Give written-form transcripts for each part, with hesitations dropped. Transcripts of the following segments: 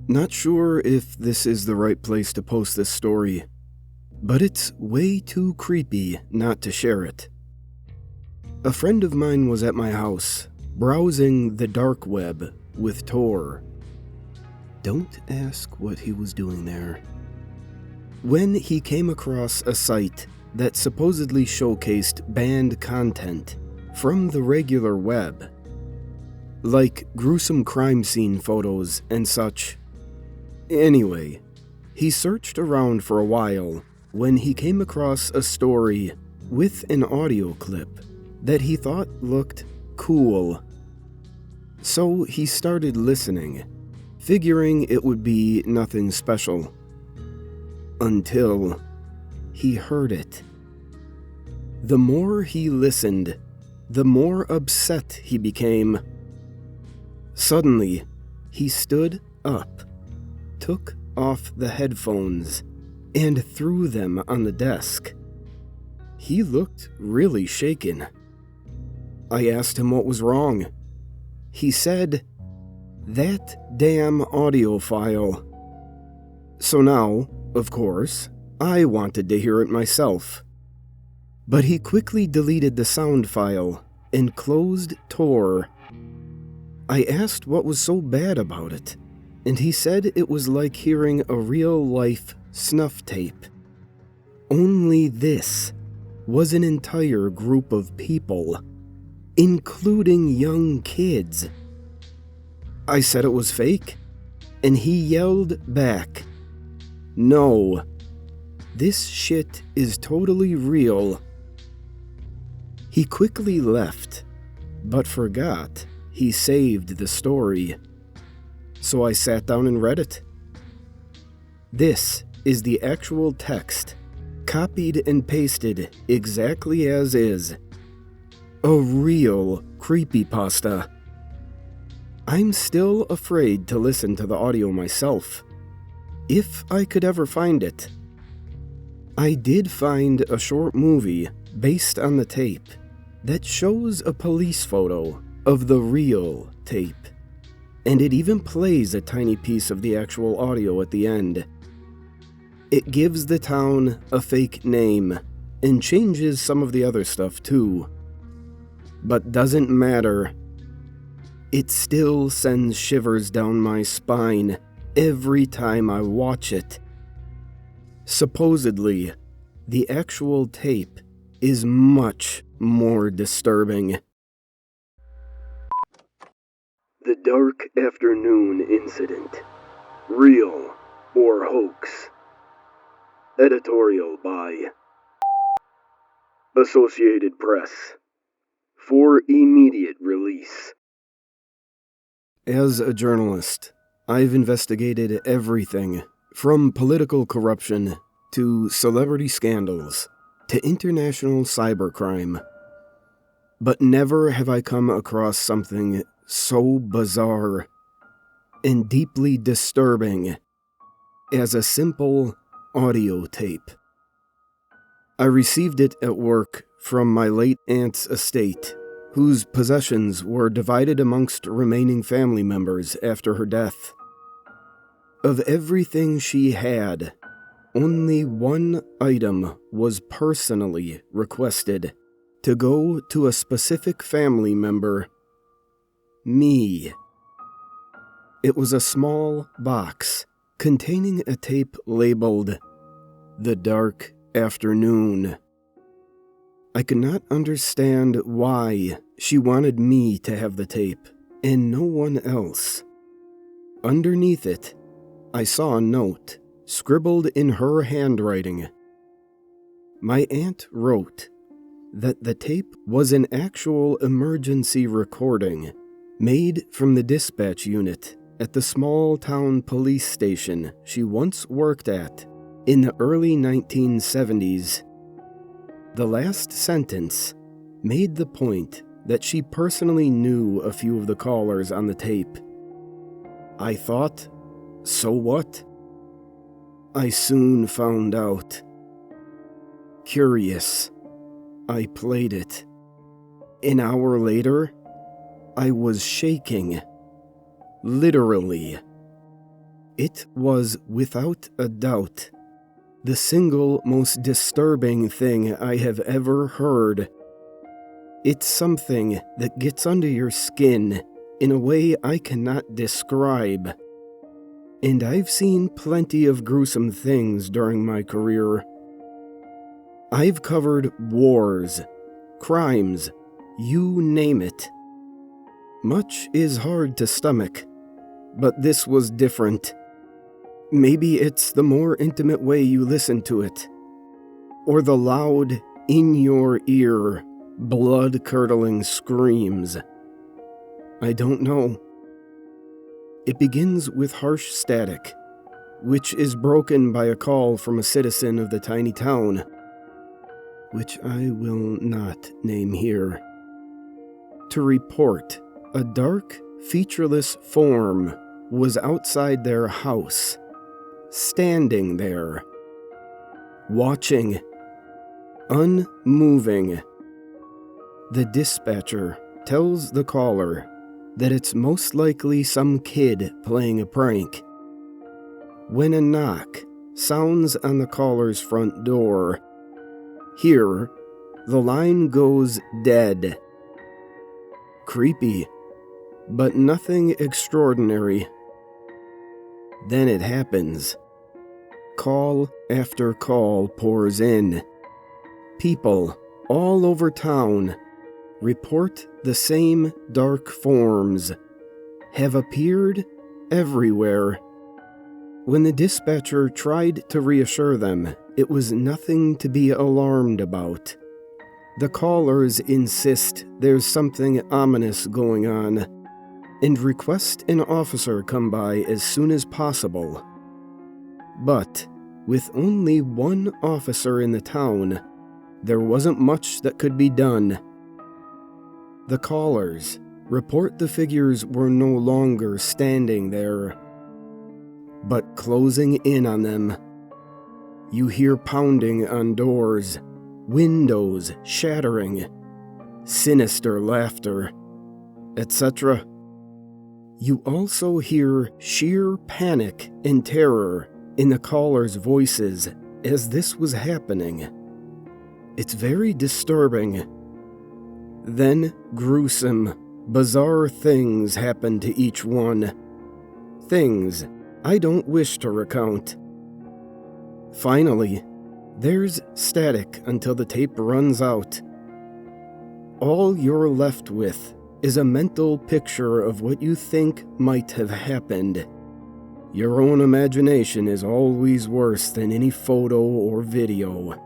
Not sure if this is the right place to post this story, but it's way too creepy not to share it. A friend of mine was at my house, browsing the dark web with Tor. Don't ask what he was doing there. When he came across a site that supposedly showcased banned content from the regular web, like gruesome crime scene photos and such. Anyway, he searched around for a while when he came across a story with an audio clip that he thought looked cool. So he started listening, figuring it would be nothing special. Until he heard it. The more he listened, the more upset he became. Suddenly, he stood up, took off the headphones, and threw them on the desk. He looked really shaken. I asked him what was wrong. He said, "That damn audio file." So now, of course, I wanted to hear it myself. But he quickly deleted the sound file and closed Tor. I asked what was so bad about it, and he said it was like hearing a real-life snuff tape. Only this was an entire group of people, including young kids. I said it was fake, and he yelled back, "No, this shit is totally real." He quickly left, but forgot he saved the story. So I sat down and read it. This is the actual text, copied and pasted exactly as is. A real creepypasta. I'm still afraid to listen to the audio myself, if I could ever find it. I did find a short movie based on the tape that shows a police photo of the real tape, and it even plays a tiny piece of the actual audio at the end. It gives the town a fake name and changes some of the other stuff too. But doesn't matter. It still sends shivers down my spine every time I watch it. Supposedly, the actual tape is much more disturbing. The Dark Afternoon Incident. Real or Hoax? Editorial by Associated Press. For immediate release. As a journalist, I've investigated everything from political corruption to celebrity scandals to international cybercrime. But never have I come across something so bizarre and deeply disturbing as a simple audio tape. I received it at work from my late aunt's estate, whose possessions were divided amongst remaining family members after her death. Of everything she had, only one item was personally requested to go to a specific family member: me. It was a small box containing a tape labeled The Dark Afternoon. I could not understand why she wanted me to have the tape and no one else. Underneath it, I saw a note scribbled in her handwriting. My aunt wrote that the tape was an actual emergency recording made from the dispatch unit at the small town police station she once worked at in the early 1970s. The last sentence made the point that she personally knew a few of the callers on the tape. I thought, so what? I soon found out. Curious, I played it. An hour later, I was shaking. Literally. It was, without a doubt, the single most disturbing thing I have ever heard. It's something that gets under your skin in a way I cannot describe. And I've seen plenty of gruesome things during my career. I've covered wars, crimes, you name it. Much is hard to stomach, but this was different. Maybe it's the more intimate way you listen to it, or the loud, in-your-ear, blood-curdling screams. I don't know. It begins with harsh static, which is broken by a call from a citizen of the tiny town, which I will not name here, to report a dark, featureless form was outside their house, standing there, watching, unmoving. The dispatcher tells the caller that it's most likely some kid playing a prank. When a knock sounds on the caller's front door, here, the line goes dead. Creepy, but nothing extraordinary. Then it happens. Call after call pours in. People all over town report the same dark forms have appeared everywhere. When the dispatcher tried to reassure them, it was nothing to be alarmed about. The callers insist there's something ominous going on and request an officer come by as soon as possible. But with only one officer in the town, there wasn't much that could be done. The callers report the figures were no longer standing there, but closing in on them. You hear pounding on doors, windows shattering, sinister laughter, etc. You also hear sheer panic and terror in the callers' voices as this was happening. It's very disturbing. Then gruesome, bizarre things happen to each one. Things I don't wish to recount. Finally, there's static until the tape runs out. All you're left with is a mental picture of what you think might have happened. Your own imagination is always worse than any photo or video.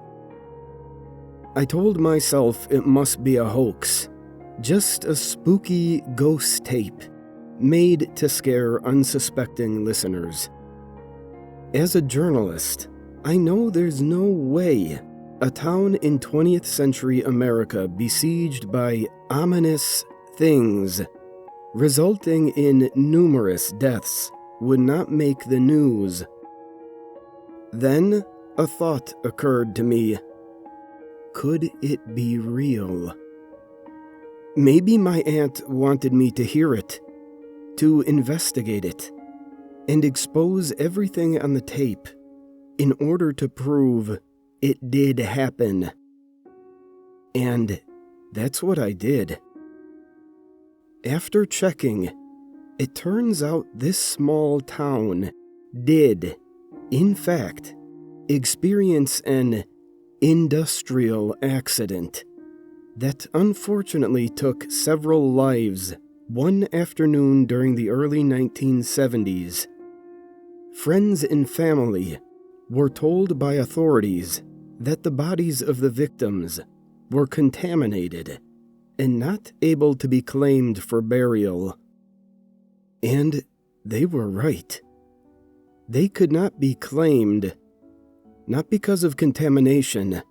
I told myself it must be a hoax, just a spooky ghost tape made to scare unsuspecting listeners. As a journalist, I know there's no way a town in 20th century America besieged by ominous things, resulting in numerous deaths, would not make the news. Then a thought occurred to me. Could it be real? Maybe my aunt wanted me to hear it, to investigate it, and expose everything on the tape in order to prove it did happen. And that's what I did. After checking, it turns out this small town did, in fact, experience an industrial accident that unfortunately took several lives one afternoon during the early 1970s. Friends and family were told by authorities that the bodies of the victims were contaminated and not able to be claimed for burial. And they were right. They could not be claimed, not because of contamination,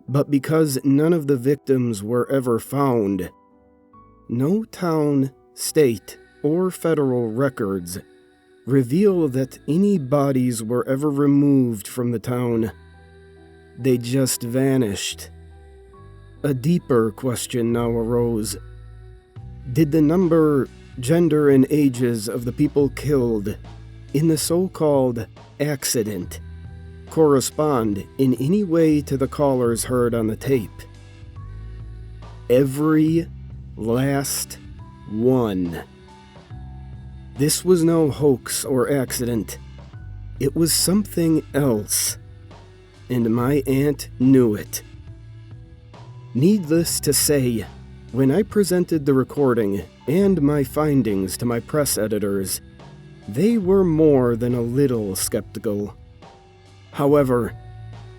but because none of the victims were ever found. No town, state, or federal records reveal that any bodies were ever removed from the town. They just vanished. A deeper question now arose. Did the number, gender, and ages of the people killed in the so-called accident correspond in any way to the callers heard on the tape. Every last one. This was no hoax or accident. It was something else, and my aunt knew it. Needless to say, when I presented the recording and my findings to my press editors, they were more than a little skeptical. However,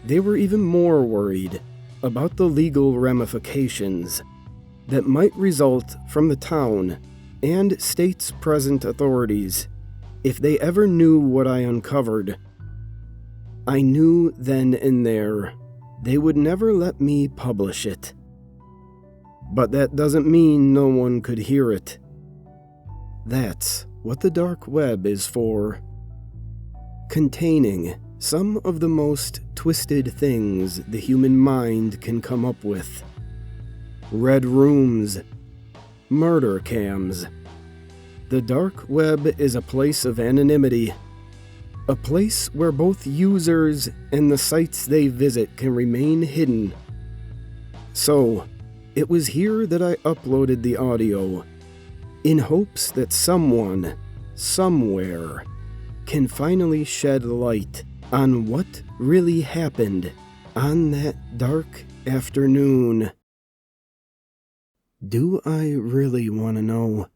they were even more worried about the legal ramifications that might result from the town and state's present authorities if they ever knew what I uncovered. I knew then and there they would never let me publish it. But that doesn't mean no one could hear it. That's what the dark web is for. Containing some of the most twisted things the human mind can come up with. Red rooms, murder cams. The dark web is a place of anonymity, a place where both users and the sites they visit can remain hidden. So, it was here that I uploaded the audio, in hopes that someone, somewhere, can finally shed light on what really happened on that dark afternoon. Do I really want to know?